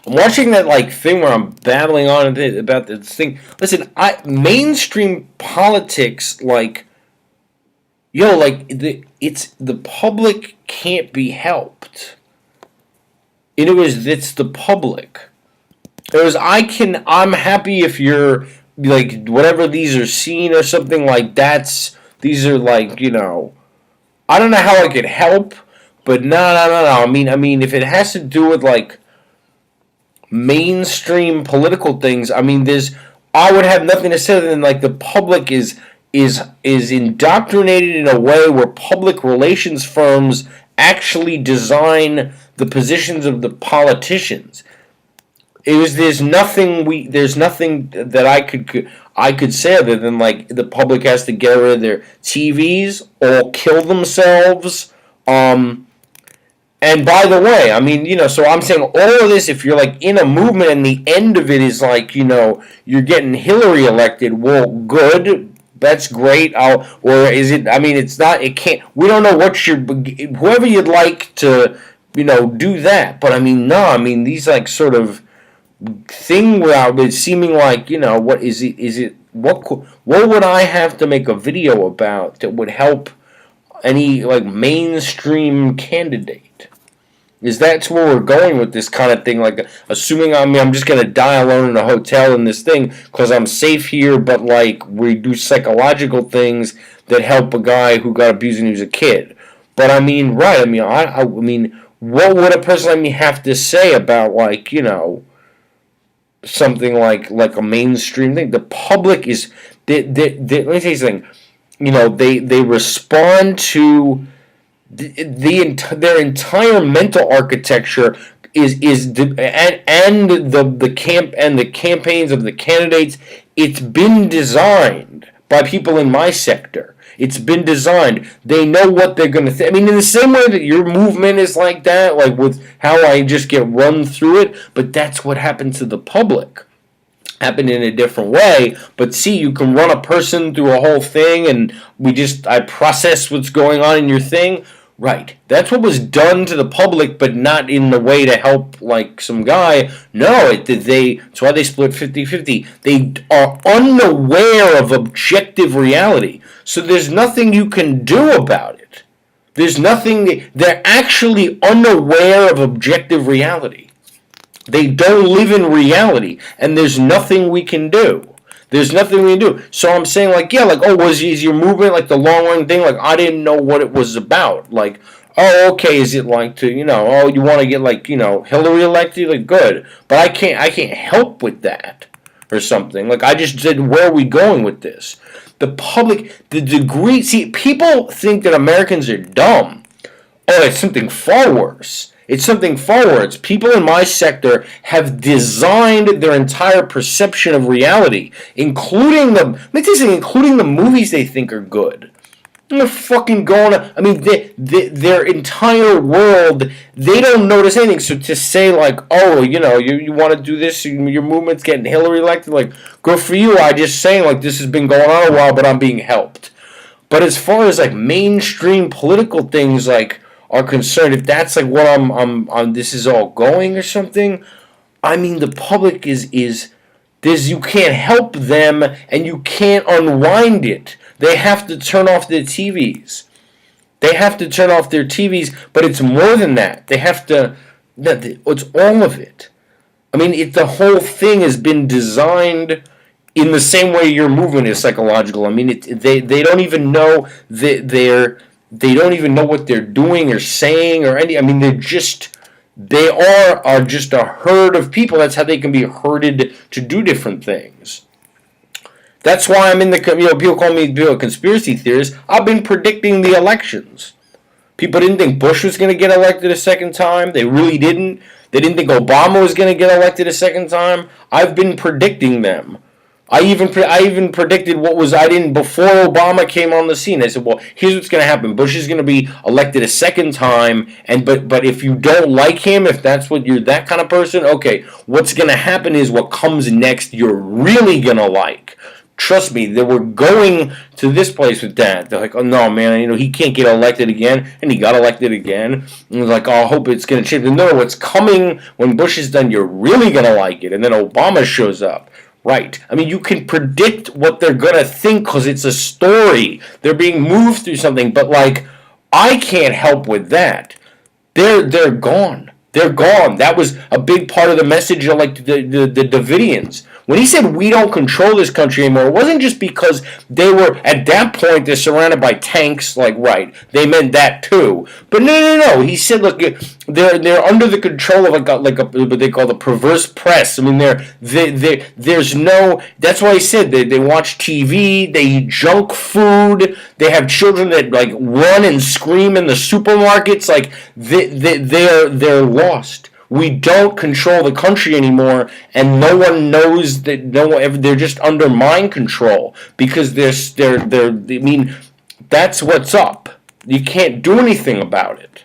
I'm watching that like thing where I'm babbling on about this thing. Listen, mainstream politics, like, like the public can't be helped. It's the public. I'm happy if you're like whatever these are seen or something like these are like, I don't know how I could help, but no. I mean, if it has to do with like mainstream political things, I would have nothing to say other than like the public is indoctrinated in a way where public relations firms actually design the positions of the politicians. There's nothing that I could say other than like the public has to get rid of their TVs or kill themselves. And by the way, so I'm saying all of this, if you're like in a movement and the end of it is like, you're getting Hillary elected, well, good, that's great. Or is it, it's not, it can't, we don't know whoever you'd like to, do that. But these like sort of thing where it's seeming like, what is it, what would I have to make a video about that would help any like mainstream candidate? Is that's where we're going with this kind of thing? Like, assuming I'm just gonna die alone in a hotel in this thing because I'm safe here, but like we do psychological things that help a guy who got abused when he was a kid. But right? What would a person like me have to say about like something like a mainstream thing? The public is let me tell you something. They respond to their entire mental architecture and the campaigns of the candidates. It's been designed by people in my sector. It's been designed. They know what they're going to think. In the same way that your movement is like that, like with how I just get run through it, but that's what happens to the public. Happened in a different way, but see, you can run a person through a whole thing, and I process what's going on in your thing. Right. That's what was done to the public, but not in the way to help like some guy. No, that's why they split 50-50. They are unaware of objective reality. So there's nothing you can do about it. They're actually unaware of objective reality. They don't live in reality, and there's nothing we can do. So I'm saying, like, yeah, like, is your movement like the long run thing? Like, I didn't know what it was about. Like, okay, is it like to, you want to get like, Hillary elected? Like, good. But I can't help with that or something. Like, I just said, where are we going with this? The public, people think that Americans are dumb. Oh, it's something far worse. It's something far worse. People in my sector have designed their entire perception of reality, including the movies they think are good. They're fucking going. Their entire world, they don't notice anything. So to say like, you want to do this, your movement's getting Hillary elected, like, good for you. I just saying like this has been going on a while, but I'm being helped. But as far as like mainstream political things like are concerned, if that's like what I'm this is all going or something, the public is you can't help them and you can't unwind it. They have to turn off their TVs. But it's more than that. They have to. It's all of it. The whole thing has been designed in the same way your movement is psychological. They don't even know that they don't even know what they're doing or saying or any. They are just a herd of people. That's how they can be herded to do different things. That's why I'm in the, people call me a conspiracy theorist. I've been predicting the elections. People didn't think Bush was going to get elected a second time. They really didn't. They didn't think Obama was going to get elected a second time. I've been predicting them. I even predicted before Obama came on the scene. I said, well, here's what's going to happen. Bush is going to be elected a second time, but if you don't like him, if that's what you're that kind of person, okay, what's going to happen is what comes next you're really going to like. Trust me, they were going to this place with that. They're like, oh no, man, he can't get elected again, and he got elected again. And it was like, oh, I hope it's going to change. No, what's coming when Bush is done, you're really going to like it. And then Obama shows up. Right. I mean, you can predict what they're going to think because it's a story. They're being moved through something, but I can't help with that. They're gone. They're gone. That was a big part of the message of the Davidians. When he said we don't control this country anymore, it wasn't just because they were, at that point, they're surrounded by tanks, right. They meant that too. But no. He said, look, they're under the control of what they call the perverse press. I mean, there's no, that's why he said they watch TV, they eat junk food, they have children that run and scream in the supermarkets. They're lost. We don't control the country anymore, and no one knows that. They're just under mind control because they're. I mean, that's what's up. You can't do anything about it.